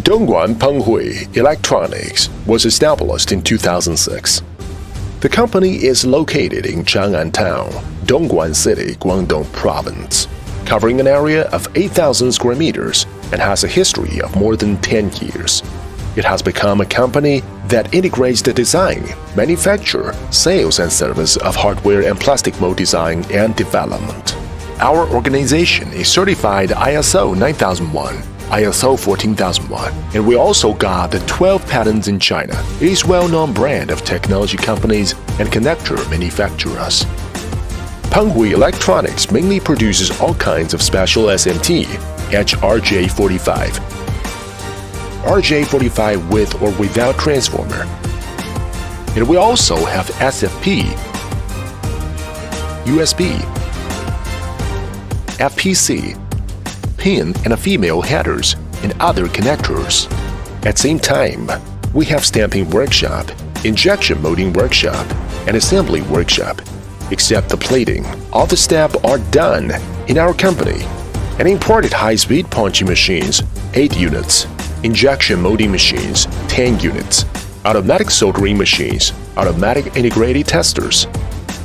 Dongguan Penghui Electronics was established in 2006. The company is located in Chang'an Town, Dongguan City, Guangdong Province, covering an area of 8,000 square meters and has a history of more than 10 years. It has become a company that integrates the design, manufacture, sales and service of hardware and plastic mold design and development. Our organization is certified ISO 9001, ISO 14001, and we also got the 12 patents in China. It is a well-known brand of technology companies and connector manufacturers. Penghui Electronics mainly produces all kinds of special SMT, RJ45, RJ45 with or without transformer. And we also have SFP, USB, FPC, pin and female headers, and other connectors. At the same time, we have stamping workshop, injection molding workshop, and assembly workshop. Except the plating, all the steps are done in our company. And imported high-speed punching machines, 8 units, injection molding machines, 10 units, automatic soldering machines, automatic integrated testers,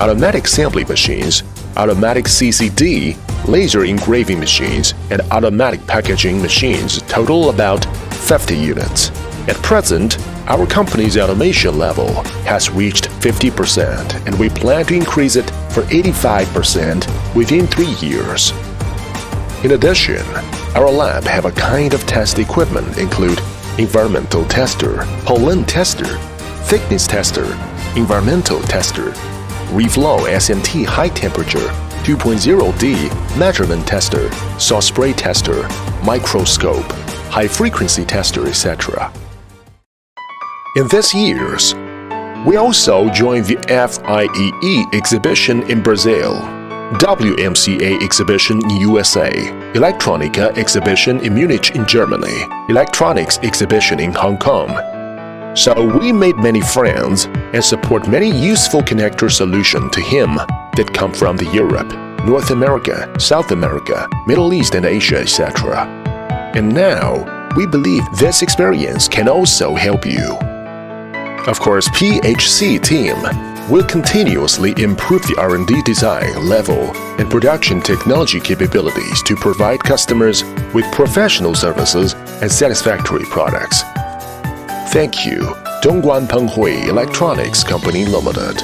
automatic assembly machines, automatic CCD, laser engraving machines, and automatic packaging machines total about 50 units. At present, our company's automation level has reached 50%, and we plan to increase it for 85% within 3 years. In addition, our lab have a kind of test equipment include environmental tester, pollen tester, thickness tester, environmental tester, reflow SMT high temperature, 2.0D measurement tester, saw spray tester, microscope, high-frequency tester, etc. In these years, we also joined the FIEE exhibition in Brazil, WMCA exhibition in USA, Electronica exhibition in Munich in Germany, Electronics exhibition in Hong Kong. So we made many friends and support many useful connector solutions to him that come from the Europe, North America, South America, Middle East and Asia, etc. And now, we believe this experience can also help you. Of course, PHC team will continuously improve the R&D design level and production technology capabilities to provide customers with professional services and satisfactory products. Thank you, Dongguan Penghui Electronics Company Limited.